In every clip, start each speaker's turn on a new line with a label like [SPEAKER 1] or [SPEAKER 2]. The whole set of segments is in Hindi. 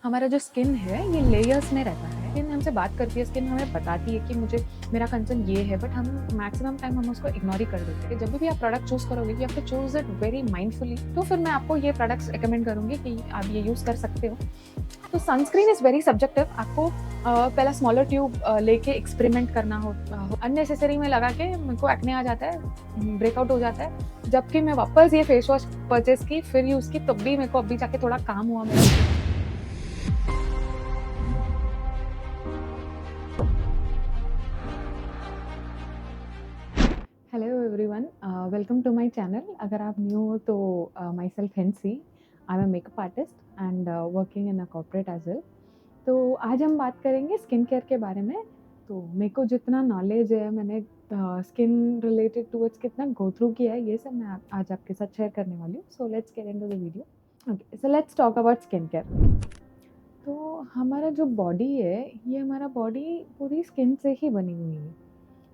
[SPEAKER 1] हमारा जो स्किन है ये लेयर्स में रहता है। स्किन हमसे बात करती है, स्किन हमें बताती है कि मुझे मेरा कंसर्न ये है, बट हम मैक्सिमम टाइम हम उसको इग्नोर ही कर देते हैं। जब भी आप प्रोडक्ट चूज़ करोगे, you have to choose it very mindfully. तो फिर मैं आपको ये प्रोडक्ट्स रिकमेंड करूँगी कि आप ये यूज़ कर सकते हो। तो सनस्क्रीन इज़ वेरी सब्जेक्टिव। आपको पहला स्मॉलर ट्यूब लेके एक्सपेरिमेंट करना हो। अननेसेसरी में लगा के मेरे को एक्ने आ जाता है, ब्रेकआउट हो जाता है। जबकि मैं वापस ये फेस वॉश परचेज़ की, फिर यूज़ की, तब भी मेरे को अभी जाके थोड़ा काम हुआ मेरा। Hello everyone, welcome to my channel. अगर आप न्यू हो तो myself Hensi, I am a makeup artist and working in a corporate as well. तो आज हम बात करेंगे स्किन केयर के बारे में। तो मेरे को जितना नॉलेज है, मैंने स्किन रिलेटेड टूवर्ड्स कितना गो थ्रू किया है, ये सब मैं आज आपके साथ शेयर करने वाली हूँ। So let's get into the video. Okay, so let's talk about skin care. तो हमारा जो बॉडी है, ये हमारा बॉडी पूरी स्किन से ही बनी हुई है।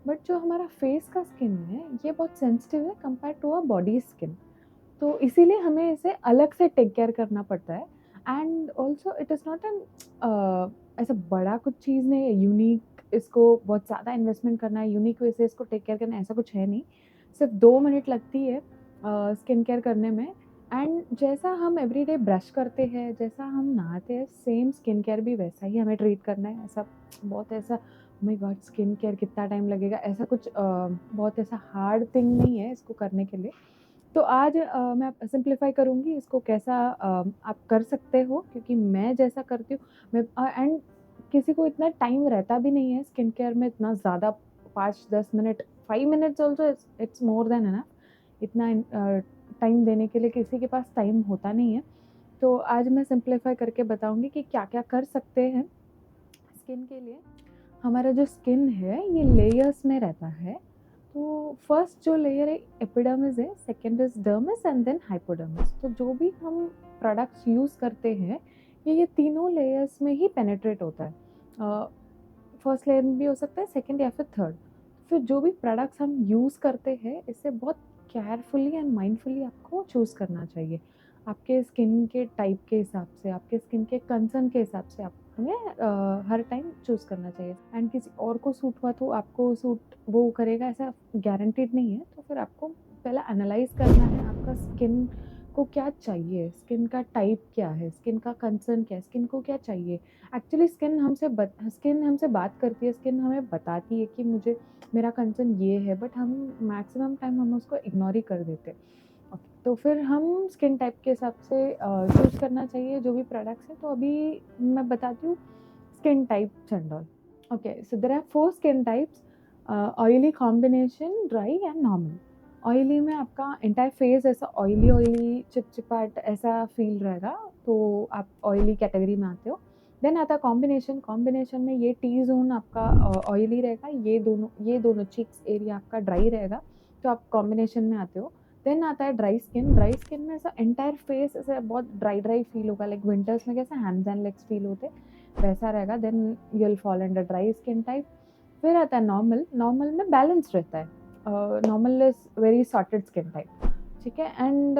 [SPEAKER 1] बट जो हमारा फेस का स्किन है, ये बहुत सेंसिटिव है compare to a body skin. तो इसीलिए हमें इसे अलग से टेक केयर करना पड़ता है। And also it is not an ऐसा बड़ा कुछ चीज़ नहीं है, यूनिक इसको बहुत ज़्यादा इन्वेस्टमेंट करना है, यूनिक वे से इसको टेक केयर करना है, ऐसा कुछ है नहीं। सिर्फ 2 मिनट लगती है स्किन केयर करने में। एंड जैसा हम एवरीडे ब्रश करते हैं, जैसा हम नहाते हैं, सेम स्किन केयर भी वैसा ही हमें ट्रीट करना है। ऐसा बहुत ऐसा माय गॉड स्किन केयर कितना टाइम लगेगा, ऐसा कुछ बहुत ऐसा हार्ड थिंग नहीं है इसको करने के लिए। तो आज मैं सिंप्लीफाई करूँगी इसको कैसा आप कर सकते हो, क्योंकि मैं जैसा करती हूँ मैं एंड किसी को इतना टाइम रहता भी नहीं है स्किन केयर में, इतना ज़्यादा 5-10 minute, 5 minutes also it's more than enough. इतना टाइम देने के लिए किसी के पास टाइम होता नहीं है। तो आज मैं सिंप्लीफाई करके बताऊँगी कि क्या-क्या कर सकते हैं स्किन के लिए। हमारा जो स्किन है ये लेयर्स में रहता है। तो फर्स्ट जो लेयर है एपिडर्मिस है, second is dermis and then hypodermis. तो जो भी हम प्रोडक्ट्स यूज़ करते हैं, ये तीनों लेयर्स में ही पेनिट्रेट होता है। फर्स्ट लेयर में भी हो सकता है, सेकंड या फिर थर्ड। फिर जो भी प्रोडक्ट्स हम यूज़ करते हैं, इसे बहुत केयरफुली एंड माइंडफुली आपको चूज़ करना चाहिए। आपके स्किन के टाइप के हिसाब से, आपके स्किन के कंसर्न के हिसाब से आप हमें हर टाइम चूज़ करना चाहिए। एंड किसी और को सूट हुआ तो आपको सूट वो करेगा, ऐसा गारंटीड नहीं है। तो फिर आपको पहले एनालाइज़ करना है आपका स्किन को क्या चाहिए, स्किन का टाइप क्या है, स्किन का कंसर्न क्या है, स्किन को क्या चाहिए। एक्चुअली स्किन हमसे बात करती है, स्किन हमें बताती है कि मुझे मेरा कंसर्न ये है, बट हम मैक्सिमम टाइम हम उसको इग्नोर ही कर देते हैं। ओके, तो फिर हम स्किन टाइप के हिसाब से चूज़ करना चाहिए जो भी प्रोडक्ट्स हैं। तो अभी मैं बताती हूँ skin types and all. Okay, so there are 4 skin types, oily, combination, dry and normal. Oily में आपका एंटायर फेस ऐसा ऑयली चिपचिपाट ऐसा फील रहेगा, तो आप ऑयली कैटेगरी में आते हो। देन आता है कॉम्बिनेशन। कॉम्बिनेशन में ये टी ज़ोन आपका ऑयली रहेगा, ये दोनों चीक्स एरिया आपका ड्राई रहेगा, तो आप कॉम्बिनेशन में आते हो। देन आता है ड्राई स्किन। ड्राई स्किन में ऐसा एंटायर फेस ऐसा बहुत ड्राई फील होगा, लाइक विंटर्स में कैसे हैंड्स एंड लेग्स फील होते, वैसा रहेगा। Then you will fall under dry skin type. फिर आता है नॉर्मल। नॉर्मल में बैलेंस रहता है, normal is very sorted skin type, ठीक है। एंड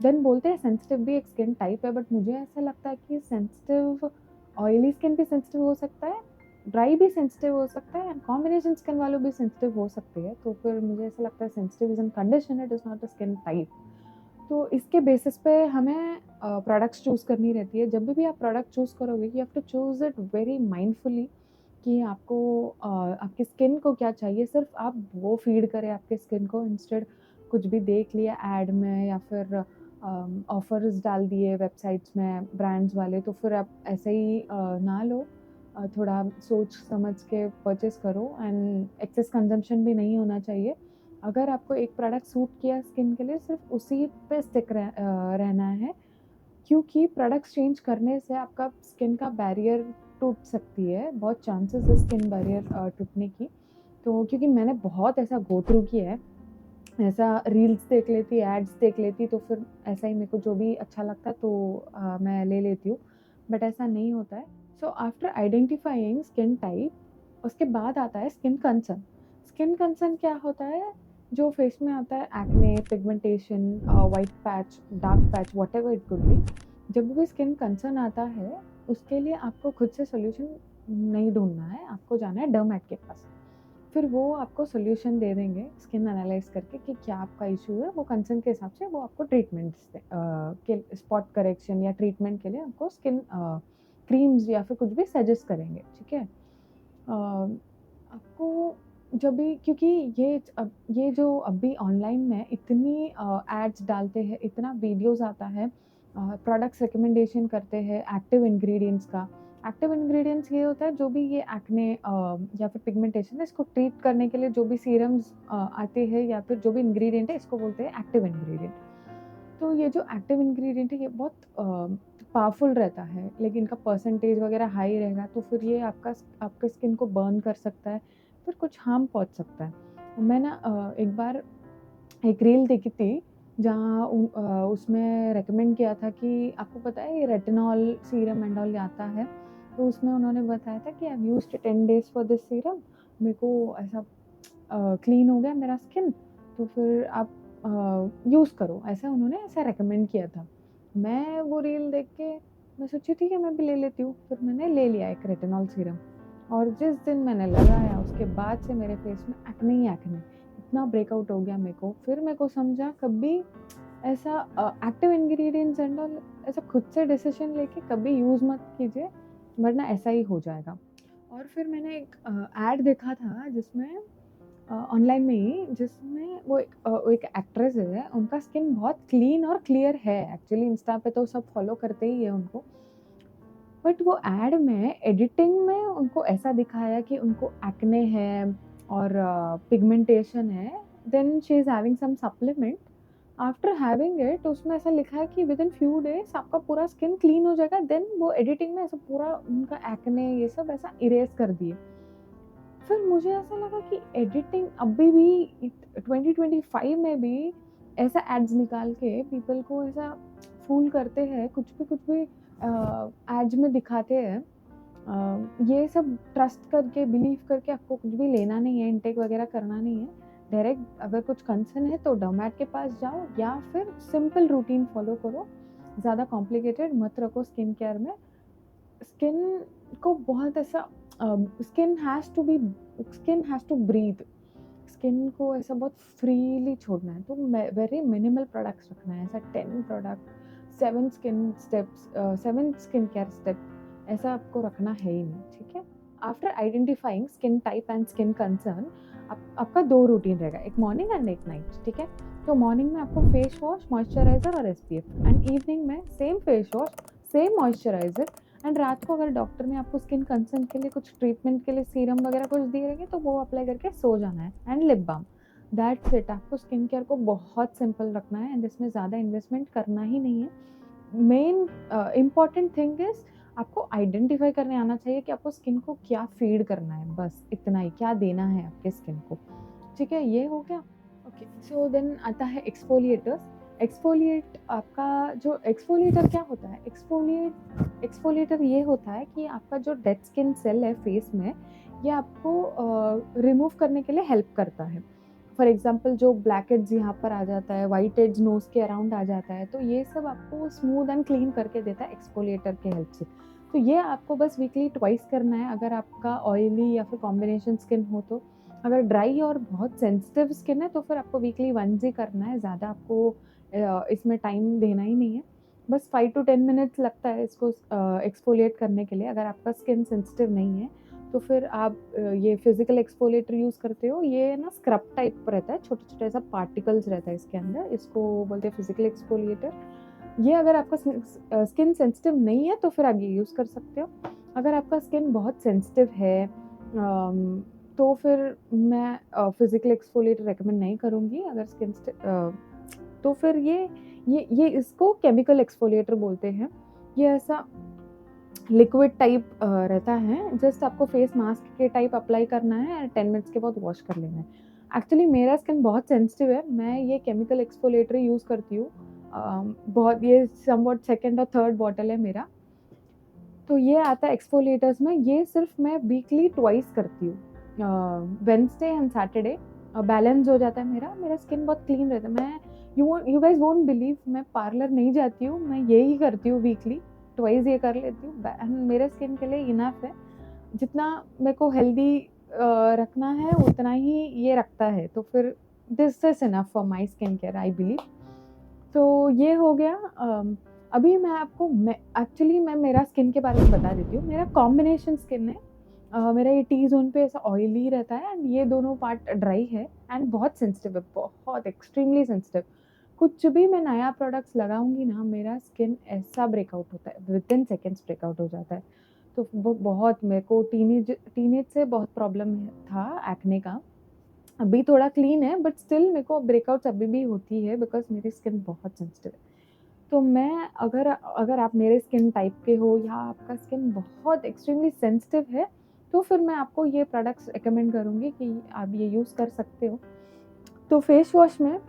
[SPEAKER 1] देन बोलते हैं सेंसिटिव भी एक स्किन टाइप है, बट मुझे ऐसा लगता है कि सेंसिटिव ऑयली स्किन भी सेंसिटिव हो सकता है, ड्राई भी सेंसिटिव हो सकता है, एंड कॉम्बिनेशन स्किन वालों भी सेंसिटिव हो सकती है। तो फिर मुझे ऐसा लगता है sensitive is an condition, it is not a skin type. तो इसके बेसिस पे हमें प्रोडक्ट्स चूज़ करनी रहती है। जब भी आप प्रोडक्ट चूज़ करोगे, you have to choose it very mindfully कि आपको आपकी स्किन को क्या चाहिए। सिर्फ आप वो फीड करें आपके स्किन को, इंस्टेड कुछ भी देख लिया ऐड में या फिर ऑफर्स डाल दिए वेबसाइट्स में ब्रांड्स वाले, तो फिर आप ऐसे ही ना लो। थोड़ा सोच समझ के परचेस करो, एंड एक्सेस कंजम्पशन भी नहीं होना चाहिए। अगर आपको एक प्रोडक्ट सूट किया स्किन के लिए, सिर्फ उसी पे स्टिक रहना है, क्योंकि प्रोडक्ट्स चेंज करने से आपका स्किन का बैरियर टूट सकती है, बहुत चांसेस है स्किन बैरियर टूटने की। तो क्योंकि मैंने बहुत ऐसा गो थ्रू किया है, ऐसा रील्स देख लेती, एड्स देख लेती, तो फिर ऐसा ही मेरे को जो भी अच्छा लगता है तो मैं ले लेती हूँ, बट ऐसा नहीं होता है। So after identifying skin type, उसके बाद आता है स्किन कंसर्न। स्किन कंसर्न क्या होता है? जो फेस में आता है, acne, pigmentation, white patch, dark patch, whatever it could be. जब भी स्किन कंसर्न आता है, उसके लिए आपको खुद से सॉल्यूशन नहीं ढूँढना है, आपको जाना है डर्मैट के पास। फिर वो आपको सॉल्यूशन दे देंगे स्किन एनालाइज़ करके कि क्या आपका इश्यू है, वो कंसर्न के हिसाब से वो आपको ट्रीटमेंट्स के स्पॉट करेक्शन या ट्रीटमेंट के लिए आपको स्किन क्रीम्स या फिर कुछ भी सजेस्ट करेंगे, ठीक है? आपको जब भी, क्योंकि ये जो अभी ऑनलाइन में इतनी एड्स डालते हैं, इतना वीडियोज़ आता है, प्रोडक्ट्स रिकमेंडेशन करते हैं एक्टिव इंग्रीडिएंट्स का। एक्टिव इंग्रीडिएंट्स ये होता है जो भी ये एक्ने या फिर पिगमेंटेशन है इसको ट्रीट करने के लिए जो भी सीरम्स आते हैं या फिर जो भी इंग्रीडिएंट है इसको बोलते हैं एक्टिव इंग्रीडिएंट। तो ये जो एक्टिव इंग्रीडिएंट है ये बहुत पावरफुल रहता है, लेकिन इनका परसेंटेज वगैरह हाई रहेगा तो फिर ये आपके स्किन को बर्न कर सकता है, फिर कुछ हार्म पहुंच सकता है। मैं ना एक बार एक रील देखी थी जहाँ उसमें रेकमेंड किया था कि आपको पता है ये रेटिनॉल सीरम एंड ऑल आता है, तो उसमें उन्होंने बताया था कि I have used 10 days for this serum, मेरे को ऐसा क्लीन हो गया मेरा स्किन, तो फिर आप यूज़ करो, ऐसा उन्होंने ऐसा रेकमेंड किया था। मैं वो रील देख के मैं सोची ठीक है मैं भी ले लेती हूँ, फिर मैंने ले लिया एक रेटिनॉल सीरम और जिस दिन मैंने लगाया उसके बाद से मेरे फेस में एक्ने ही एक्ने, इतना ब्रेकआउट हो गया मेरे को। फिर मेरे को समझा कभी ऐसा एक्टिव इंग्रेडिएंट्स एंड ऑल ऐसा खुद से डिसीजन लेके कभी यूज़ मत कीजिए, वरना ऐसा ही हो जाएगा। और फिर मैंने एक ऐड देखा था जिसमें ऑनलाइन में ही, जिसमें वो एक एक्ट्रेस है, उनका स्किन बहुत क्लीन और क्लियर है, एक्चुअली इंस्टा पे तो सब फॉलो करते ही है उनको। बट वो ऐड में एडिटिंग में उनको ऐसा दिखाया कि उनको एक्ने है और पिगमेंटेशन है, then she is having some supplement, after having it उसमें ऐसा लिखा है कि विदिन फ्यू डेज़ आपका पूरा स्किन क्लीन हो जाएगा, देन वो एडिटिंग में ऐसा पूरा उनका एक्ने ये सब ऐसा इरेज़ कर दिए। फिर मुझे ऐसा लगा कि एडिटिंग अभी भी 2025 में भी ऐसा एड्स निकाल के पीपल को ऐसा फूल करते हैं, कुछ भी एड्स में दिखाते हैं। ये सब ट्रस्ट करके बिलीव करके आपको कुछ भी लेना नहीं है, इनटेक वगैरह करना नहीं है। डायरेक्ट अगर कुछ कंसर्न है तो डर्मैट के पास जाओ या फिर सिंपल रूटीन फॉलो करो, ज़्यादा कॉम्प्लिकेटेड मत रखो स्किन केयर में। स्किन को बहुत ऐसा skin has to breathe, skin को ऐसा बहुत फ्रीली छोड़ना है, तो वेरी मिनिमल प्रोडक्ट्स रखना है, ऐसा 10 प्रोडक्ट 7 स्किन केयर स्टेप ऐसा आपको रखना है ही नहीं, ठीक है? After identifying skin type and skin concern आपका 2 रूटीन रहेगा, एक मॉर्निंग एंड एक नाइट, ठीक है? तो मॉर्निंग में आपको फेस वॉश, मॉइस्चराइजर और एसपीएफ, एंड इवनिंग में same face wash, same moisturiser, and रात को अगर डॉक्टर ने आपको स्किन कंसर्न के लिए कुछ ट्रीटमेंट के लिए सीरम वगैरह कुछ दिए रहेंगे तो वो अप्लाई करके सो जाना है, and lip balm. That's it. आपको स्किन केयर को बहुत सिंपल रखना है एंड इसमें ज़्यादा इन्वेस्टमेंट करना ही नहीं है। मेन इम्पॉर्टेंट थिंग इज आपको आइडेंटिफाई करने आना चाहिए कि आपको स्किन को क्या फीड करना है, बस इतना ही, क्या देना है आपके स्किन को, ठीक है? ये हो गया। ओके, सो देन आता है एक्सफोलिएटर्स। एक्सफोलिएट आपका जो एक्सफोलिएटर क्या होता है, एक्सफोलिएटर ये होता है कि आपका जो डेड स्किन सेल है फेस में, ये आपको रिमूव करने के लिए हेल्प करता है। फॉर एग्जांपल जो ब्लैक हेड्स यहाँ पर आ जाता है, वाइट हेड्स नोज के अराउंड आ जाता है, तो ये सब आपको स्मूथ एंड क्लीन करके देता है एक्सफोलिएटर के हेल्प से। तो ये आपको बस वीकली ट्वाइस करना है अगर आपका ऑयली या फिर कॉम्बिनेशन स्किन हो तो। अगर ड्राई और बहुत सेंसिटिव स्किन है तो फिर आपको वीकली वंस ही करना है, ज़्यादा आपको इसमें टाइम देना ही नहीं है। बस 5 to 10 मिनट्स लगता है इसको एक्सफोलिएट करने के लिए। अगर आपका स्किन सेंसिटिव नहीं है तो फिर आप ये फिजिकल एक्सफोलिएटर यूज़ करते हो, ये ना स्क्रब टाइप रहता है, छोटे छोटे ऐसा पार्टिकल्स रहता है इसके अंदर, इसको बोलते हैं फिजिकल एक्सफोलिएटर। ये अगर आपका स्किन सेंसिटिव नहीं है तो फिर आप ये यूज़ कर सकते हो। अगर आपका स्किन बहुत सेंसिटिव है तो फिर मैं फिजिकल एक्सफोलिएटर रेकमेंड नहीं करूँगी। अगर स्किन तो फिर ये इसको केमिकल एक्सफोलिएटर बोलते हैं। ये ऐसा लिक्विड टाइप रहता है, जस्ट आपको फेस मास्क के टाइप अप्लाई करना है और 10 मिनट्स के बाद वॉश कर लेना है। एक्चुअली मेरा स्किन बहुत सेंसिटिव है, मैं ये केमिकल एक्सफोलिएटर यूज़ करती हूँ। बहुत ये समवॉट सेकंड और थर्ड बॉटल है मेरा। तो ये आता है एक्सफोलिएटर्स में, ये सिर्फ मैं वीकली ट्वाइस करती हूँ, वेडनेसडे एंड सैटरडे। बैलेंस हो जाता है मेरा स्किन बहुत क्लीन रहता है। मैं यू गाइस वोंट बिलीव, मैं पार्लर नहीं जाती हूँ, मैं यही करती हूँ वीकली ट्वाइस ये कर लेती हूँ, मेरे स्किन के लिए इनफ है। जितना मेरे को हेल्दी रखना है उतना ही ये रखता है, तो फिर this is enough for my skin care I believe. तो ये हो गया। अभी मैं आपको एक्चुअली मैं मेरा स्किन के बारे में बता देती हूँ। मेरा कॉम्बिनेशन स्किन है। मेरा ये टी जोन पे ऐसा ऑयली रहता है एंड ये दोनों पार्ट ड्राई है एंड बहुत सेंसिटिव है, बहुत एक्सट्रीमली सेंसिटिव। कुछ भी मैं नया प्रोडक्ट्स लगाऊंगी ना, मेरा स्किन ऐसा ब्रेकआउट होता है, विद इन सेकेंड्स ब्रेकआउट हो जाता है। तो वो बहुत मेरे को टीनेज से बहुत प्रॉब्लम था एक्ने का। अभी थोड़ा क्लीन है बट स्टिल मेरे को ब्रेकआउट्स अभी भी होती है बिकॉज मेरी स्किन बहुत सेंसिटिव है। तो मैं अगर आप मेरे स्किन टाइप के हो या आपका स्किन बहुत एक्सट्रीमली सेंसिटिव है, तो फिर मैं आपको ये प्रोडक्ट्स रिकमेंड करूँगी कि आप ये यूज़ कर सकते हो। तो फेस वॉश में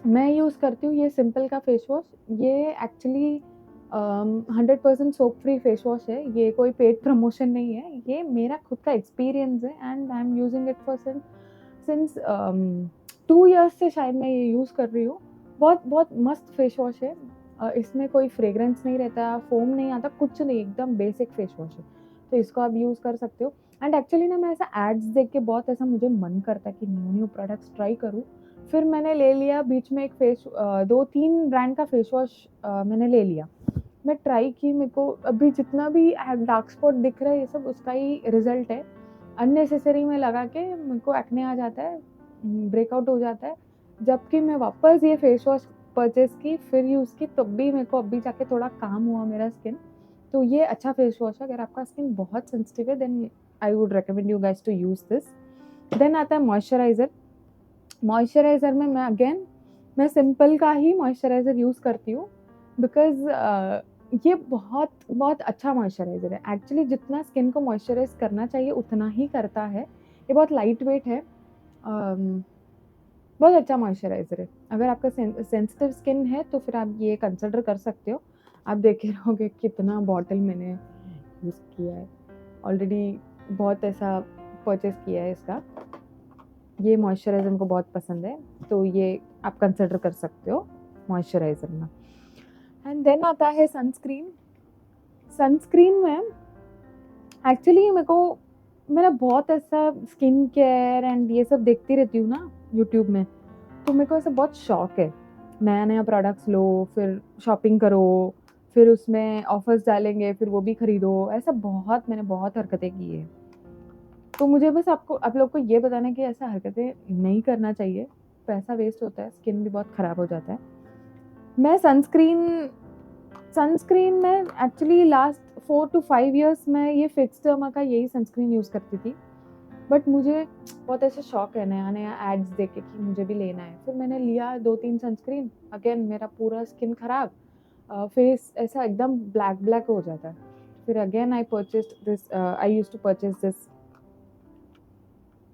[SPEAKER 1] मैं यूज़ करती हूँ ये सिंपल का फेस वॉश। ये actually 100% soap free face wash है। ये कोई पेड प्रमोशन नहीं है, ये मेरा खुद का एक्सपीरियंस है and I am using it for since 2 years से शायद मैं ये यूज़ कर रही हूँ। बहुत बहुत मस्त फेस वॉश है। इसमें कोई फ्रेग्रेंस नहीं रहता, फोम नहीं आता, कुछ नहीं, एकदम बेसिक फेस वॉश है। तो इसको आप यूज़ कर सकते हो। एंड एक्चुअली ना मैं ऐसा एड्स देख के बहुत ऐसा मुझे मन करता है कि न्यू प्रोडक्ट्स ट्राई करूँ। फिर मैंने ले लिया बीच में एक 2-3 ब्रांड का फेस वॉश मैंने ले लिया। मैं ट्राई की, मेरे को अभी जितना भी डार्क स्पॉट दिख रहा है ये सब उसका ही रिजल्ट है। अननेसेसरी में लगा के मेरे को एक्ने आ जाता है, ब्रेकआउट हो जाता है। जबकि मैं वापस ये फेस वॉश परचेज की, फिर यूज़ की, तब भी मेरे को अभी जाके थोड़ा काम हुआ मेरा स्किन। तो ये अच्छा फेस वॉश है। अगर आपका स्किन बहुत सेंसिटिव है then I would recommend you guys to use this. Then आता है मॉइस्चराइज़र। मॉइस्चराइज़र में मैं सिंपल का ही मॉइस्चराइज़र यूज़ करती हूँ बिकॉज ये बहुत बहुत अच्छा मॉइस्चराइज़र है। एक्चुअली जितना स्किन को मॉइस्चराइज करना चाहिए उतना ही करता है। ये बहुत लाइट वेट है, बहुत अच्छा मॉइस्चराइज़र है। अगर आपका सेंसिटिव स्किन है तो फिर आप ये कंसिडर कर सकते हो। आप देखे रहोगे कितना बॉटल मैंने यूज़ किया है ऑलरेडी, बहुत ऐसा परचेज किया है इसका। ये मॉइस्चराइज़र हमको बहुत पसंद है, तो ये आप कंसिडर कर सकते हो मॉइस्चराइज़र में। एंड देन आता है सनस्क्रीन। सनस्क्रीन में एक्चुअली मेरा बहुत ऐसा स्किन केयर एंड ये सब देखती रहती हूँ ना यूट्यूब में, तो मेरे को ऐसा बहुत शौक है नया नया प्रोडक्ट्स लो, फिर शॉपिंग करो, फिर उसमें ऑफर्स डालेंगे, फिर वो भी खरीदो। ऐसा मैंने बहुत हरकतें की है। तो मुझे बस आप लोग को ये बताना है कि ऐसा हरकतें नहीं करना चाहिए, पैसा वेस्ट होता है, स्किन भी बहुत ख़राब हो जाता है। मैं सनस्क्रीन में एक्चुअली लास्ट 4 to 5 ईयर्स में ये फिक्सडर्मा का यही सनस्क्रीन यूज़ करती थी। बट मुझे बहुत ऐसा शौक है नया नया एड्स देख के कि मुझे भी लेना है। फिर मैंने लिया 2-3 सनस्क्रीन, अगेन मेरा पूरा स्किन ख़राब, फेस ऐसा एकदम ब्लैक हो जाता है। फिर again I used to purchase this.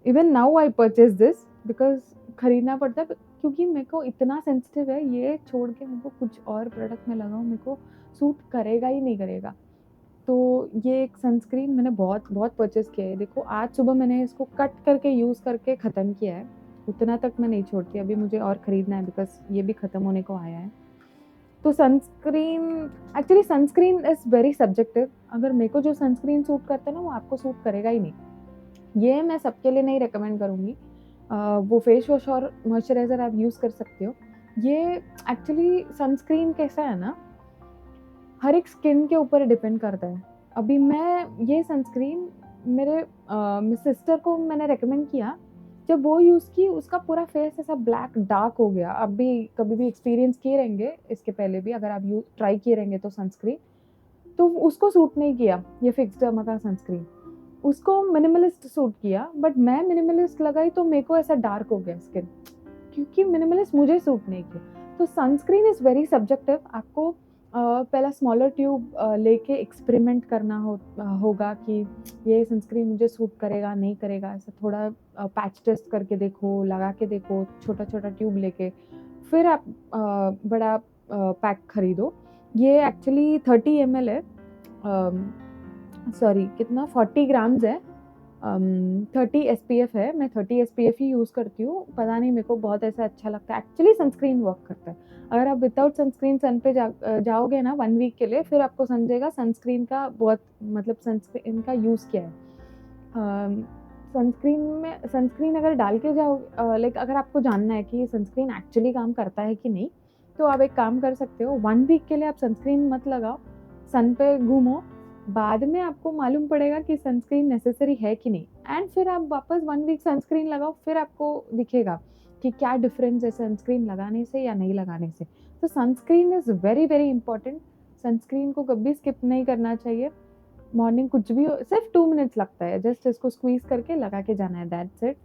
[SPEAKER 1] Even now I purchase this because खरीदना पड़ता है क्योंकि मेरे को इतना सेंसिटिव है। ये छोड़ के मेरे को कुछ और प्रोडक्ट में लगाऊँ, मेरे को सूट करेगा ही नहीं करेगा। तो ये एक सनस्क्रीन मैंने बहुत बहुत परचेज़ किया है। देखो आज सुबह मैंने इसको कट करके यूज़ करके ख़त्म किया है, उतना तक मैं नहीं छोड़ती। अभी मुझे और ख़रीदना है बिकॉज ये भी ख़त्म होने को आया है। तो actually sunscreen is very subjective. अगर मेरे को जो सनस्क्रीन सूट करता है ना वो आपको सूट करेगा ही नहीं। ये मैं सबके लिए नहीं रिकमेंड करूँगी। वो फेस वॉश और मॉइस्चराइज़र आप यूज़ कर सकते हो। ये एक्चुअली सनस्क्रीन कैसा है ना, हर एक स्किन के ऊपर डिपेंड करता है। अभी मैं ये सनस्क्रीन मेरे सिस्टर को मैंने रिकमेंड किया, जब वो यूज़ की उसका पूरा फेस ऐसा ब्लैक डार्क हो गया। आप भी कभी भी एक्सपीरियंस किए रहेंगे इसके पहले भी, अगर आप ट्राई किए रहेंगे तो सनस्क्रीन, तो उसको सूट नहीं किया ये फिक्सडर्मा का सनस्क्रीन। उसको मिनिमलिस्ट सूट किया, बट मैं मिनिमलिस्ट लगाई तो मेरे को ऐसा डार्क हो गया स्किन, क्योंकि मिनिमलिस्ट मुझे सूट नहीं किया। तो सनस्क्रीन इज़ वेरी सब्जेक्टिव। आपको पहला स्मॉलर ट्यूब लेके एक्सपेरिमेंट करना होगा कि ये सनस्क्रीन मुझे सूट करेगा नहीं करेगा। ऐसा थोड़ा पैच टेस्ट करके देखो, लगा के देखो, छोटा छोटा ट्यूब लेके, फिर आप बड़ा पैक खरीदो। ये एक्चुअली 30 ml है, सॉरी कितना 40 ग्राम्स है। 30 SPF है। मैं 30 SPF ही यूज़ करती हूँ। पता नहीं मेरे को बहुत ऐसा अच्छा लगता है। एक्चुअली सनस्क्रीन वर्क करता है। अगर आप विदाउट सनस्क्रीन सन पे जाओगे ना 1 वीक के लिए, फिर आपको समझेगा सनस्क्रीन का बहुत मतलब सनस्क्रीन का यूज़ क्या है। सनस्क्रीन अगर डाल के लाइक अगर आपको जानना है कि सनस्क्रीन एक्चुअली काम करता है कि नहीं, तो आप एक काम कर सकते हो, 1 वीक के लिए आप सनस्क्रीन मत लगाओ, सन पे घूमो, बाद में आपको मालूम पड़ेगा कि सनस्क्रीन नेसेसरी है कि नहीं, एंड फिर आप वापस 1 वीक सनस्क्रीन लगाओ, फिर आपको दिखेगा कि क्या डिफरेंस है सनस्क्रीन लगाने से या नहीं लगाने से। तो sunscreen is very very important. Sunscreen को कभी स्किप नहीं करना चाहिए। मॉर्निंग कुछ भी हो, सिर्फ 2 मिनट्स लगता है, जस्ट इसको स्क्वीज़ करके लगा के जाना है, दैट्स इट।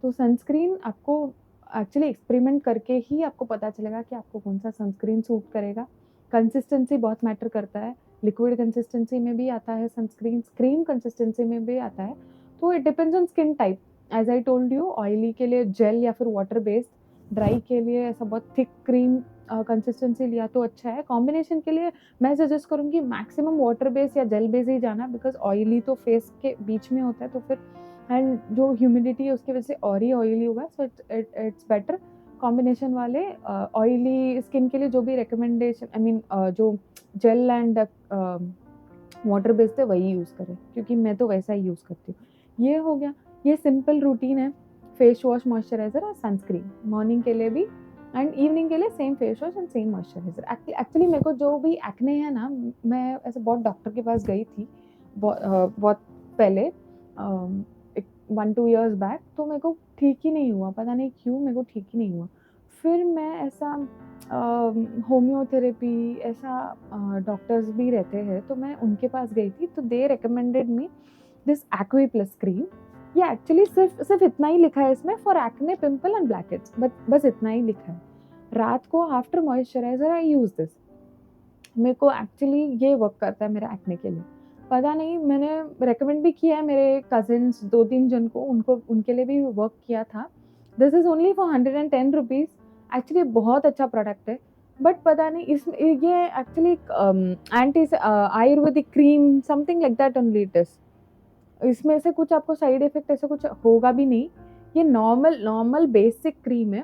[SPEAKER 1] तो सनस्क्रीन आपको एक्चुअली एक्सपेरिमेंट करके ही आपको पता चलेगा कि आपको कौन-सा सनस्क्रीन सूट करेगा। कंसिस्टेंसी बहुत मैटर करता है, लिक्विड कंसिस्टेंसी में भी आता है सनस्क्रीन, क्रीम कंसिस्टेंसी में भी आता है, तो it depends on skin type. As I told you, oily के लिए जेल या फिर वाटर बेस्ड, ड्राई के लिए ऐसा बहुत थिक क्रीम कंसिस्टेंसी लिया तो अच्छा है। कॉम्बिनेशन के लिए मैं सजेस्ट करूँगी मैक्सिमम वाटर बेस या जेल बेस ही जाना, बिकॉज़ ऑयली तो फेस के बीच में होता है, तो फिर एंड जो ह्यूमिडिटी है उसकी वजह से और ही ऑयली होगा, सो इट्स बेटर कॉम्बिनेशन वाले ऑयली स्किन के लिए जो भी रिकमेंडेशन आई मीन जो जेल एंड वाटर बेस्ड है वही यूज़ करें, क्योंकि मैं तो वैसा ही यूज़ करती हूँ। ये हो गया, ये सिंपल रूटीन है, फेस वॉश, मॉइस्चराइज़र और सनस्क्रीन। मॉर्निंग के लिए भी एंड इवनिंग के लिए same face wash and same moisturiser. Actually मेरे को जो भी एक्ने है ना, मैं ऐसे बहुत डॉक्टर के पास गई थी बहुत पहले, एक 1-2 इयर्स बैक, तो मेरे को ठीक ही नहीं हुआ, पता नहीं क्यों मेरे को ठीक ही नहीं हुआ। फिर मैं ऐसा होम्योथेरेपी ऐसा डॉक्टर्स भी रहते हैं, तो मैं उनके पास गई थी, तो दे रिकमेंडेड मी दिस एक्वे प्लस क्रीम। ये एक्चुअली सिर्फ इतना ही लिखा है इसमें, for acne, pimple and blackheads, बस इतना ही लिखा है। रात को after moisturiser I use this. मेरे को एक्चुअली ये वर्क करता है मेरे एक्ने के लिए। पता नहीं, मैंने रिकमेंड भी किया है मेरे कज़िन्स 2-3 जन को, उनके लिए भी वर्क किया था। This is only for 110 rupees. Actually बहुत अच्छा प्रोडक्ट है, बट पता नहीं इसमें ये actually anti Ayurvedic cream something like that only it is. इसमें से कुछ आपको साइड इफ़ेक्ट ऐसा कुछ होगा भी नहीं। ये नॉर्मल बेसिक क्रीम है।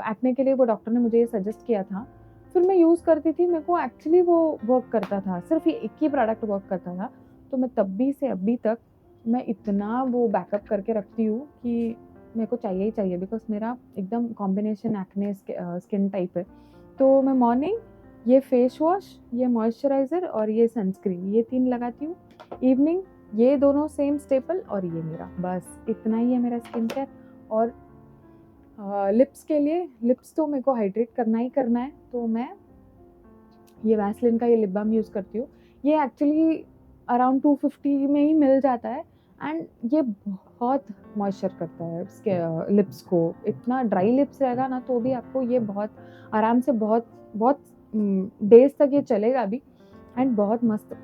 [SPEAKER 1] एक्ने के लिए वो डॉक्टर ने मुझे ये सजेस्ट किया था। फिर मैं यूज़ करती थी, मेरे को एक्चुअली वो वर्क करता था। सिर्फ़ ये एक ही प्रोडक्ट वर्क करता था। तो मैं तभी से अभी तक मैं इतना वो बैकअप करके रखती हूँ कि मेरे को चाहिए ही चाहिए, बिकॉज़ मेरा एकदम कॉम्बिनेशन एक्ने स्किन टाइप है। तो मैं मॉर्निंग ये फेस वॉश, ये मॉइस्चराइज़र और ये सनस्क्रीन, ये 3 लगाती हूँ। इवनिंग ये दोनों सेम स्टेपल, और ये मेरा बस इतना ही है मेरा स्किन केयर। और लिप्स के लिए, लिप्स तो मेरे को हाइड्रेट करना ही करना है, तो मैं ये वैसलिन का ये लिप बाम यूज़ करती हूँ। ये एक्चुअली अराउंड 250 में ही मिल जाता है, एंड ये बहुत मॉइस्चर करता है इसके लिप्स को। इतना ड्राई लिप्स रहेगा ना तो भी आपको ये बहुत आराम से बहुत बहुत डेज़ तक ये चलेगा भी, एंड बहुत मस्त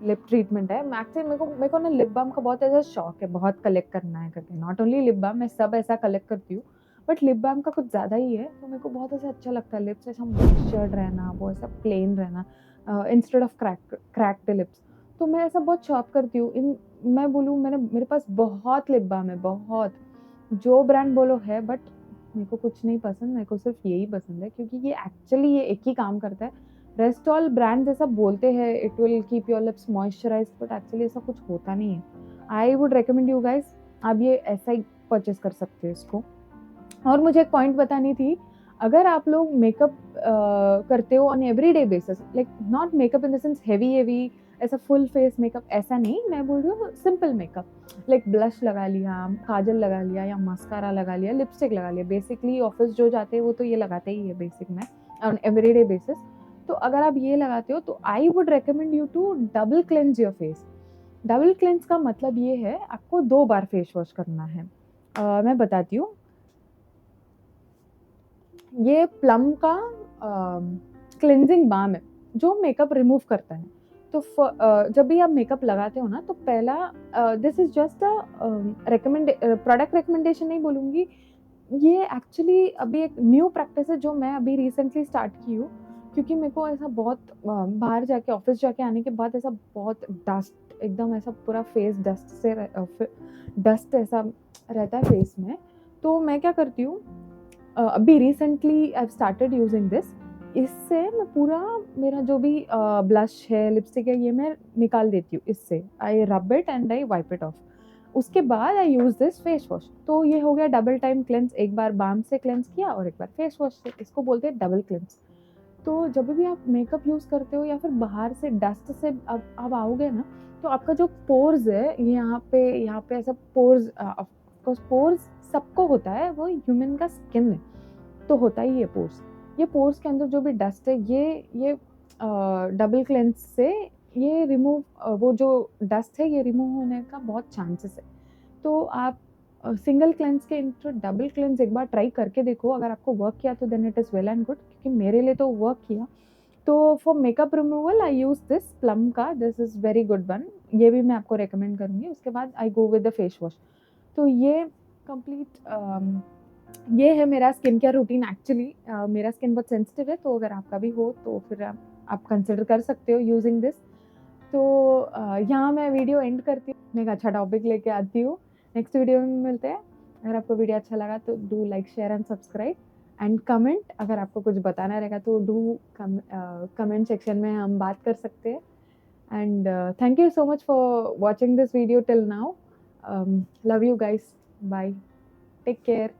[SPEAKER 1] लिप ट्रीटमेंट है। एक्चुअली मेरे को ना लिप बाम का बहुत ऐसा शौक है, बहुत कलेक्ट करना है करके। नॉट ओनली लिप बाम, मैं सब ऐसा कलेक्ट करती हूँ, बट लिप बाम का कुछ ज़्यादा ही है, तो मेरे को बहुत ऐसा अच्छा लगता है लिप्स ऐसा मॉइस्चर्ड रहना, वो ऐसा प्लेन रहना, इंस्टेड ऑफ क्रैक्ड लिप्स। तो मैं ऐसा बहुत शॉप करती हूँ। इन मैं बोलूँ, मेरे पास बहुत लिप बाम है, बहुत। जो ब्रांड बोलो है, बट मेरे को कुछ नहीं पसंद, मेरे को सिर्फ यही पसंद है, क्योंकि ये एक्चुअली ये एक ही काम करता है। रेस्ट ऑल ब्रांड्स ऐसा बोलते हैं it will keep your lips moisturised, but actually ऐसा कुछ होता नहीं है। आई वुड रिकमेंड यू गाइस, आप ये ऐसा ही परचेस कर सकते हो इसको। और मुझे एक पॉइंट बतानी थी, अगर आप लोग मेकअप करते हो on everyday basis, like not makeup in the sense heavy ऐसा फुल फेस मेकअप, ऐसा नहीं, मैं बोल रही हूँ सिंपल मेकअप, लाइक ब्लश लगा लिया, काजल लगा लिया, या मस्कारा लगा लिया, लिपस्टिक लगा लिया। बेसिकली ऑफिस जो जाते हैं वो तो ये लगाते ही है बेसिक में ऑन एवरीडे बेसिस। तो अगर आप ये लगाते हो तो I would recommend you to double cleanse your face. Double cleanse का मतलब ये है, आपको 2 बार फेस वॉश करना है। मैं बताती हूँ, ये प्लम का क्लेंजिंग बाम है जो मेकअप रिमूव करता है। तो जब भी आप मेकअप लगाते हो ना, तो पहला this is just a product recommendation नहीं बोलूँगी, ये एक्चुअली अभी एक न्यू प्रैक्टिस है जो मैं अभी रिसेंटली स्टार्ट की हूँ, क्योंकि मेरे को ऐसा बहुत बाहर जाके ऑफिस जाके आने के बाद ऐसा बहुत डस्ट, एकदम ऐसा पूरा फेस डस्ट ऐसा रहता है फेस में। तो मैं क्या करती हूँ, अभी recently I started using this. इससे मैं पूरा मेरा जो भी ब्लश है, लिपस्टिक है, ये मैं निकाल देती हूँ इससे। I rub it and I wipe it off. उसके बाद I use this face wash. तो ये हो गया डबल टाइम क्लेंस, एक बार बाम से क्लेंस किया और एक बार फेस वॉश से। इसको बोलते हैं डबल क्लेंस। तो जब भी आप मेकअप यूज करते हो या फिर बाहर से डस्ट से अब आओगे ना, तो आपका जो पोर्स है, यहाँ पे ऐसा पोर्स, ऑफकोर्स पोर्स सबको होता है, वो ह्यूमन का स्किन है तो होता ही है पोर्स। ये पोर्स के अंदर जो भी डस्ट है, ये डबल क्लेंस से ये रिमूव, वो जो डस्ट है ये रिमूव होने का बहुत चांसेस है। तो आप सिंगल क्लेंस के इंटू डबल क्लेंस एक बार ट्राई करके देखो। अगर आपको वर्क किया तो then it is well and good, क्योंकि मेरे लिए तो वर्क किया। तो for makeup removal I use this plum का, this is very good one. ये भी मैं आपको रेकमेंड करूँगी। उसके बाद I go with the face wash. तो ये कंप्लीट ये है मेरा स्किन केयर रूटीन। एक्चुअली मेरा स्किन बहुत सेंसिटिव है, तो अगर आपका भी हो तो फिर आप कंसिडर कर सकते हो यूजिंग दिस। तो यहाँ मैं वीडियो एंड करती हूँ, मैं एक अच्छा टॉपिक लेके आती हूँ। नेक्स्ट वीडियो में मिलते हैं। अगर आपको वीडियो अच्छा लगा तो do like, share and subscribe and comment. अगर आपको कुछ बताना रहेगा तो डू कमेंट सेक्शन में हम बात कर सकते हैं। And thank you so much for watching this video till now. Love you guys, bye, take care.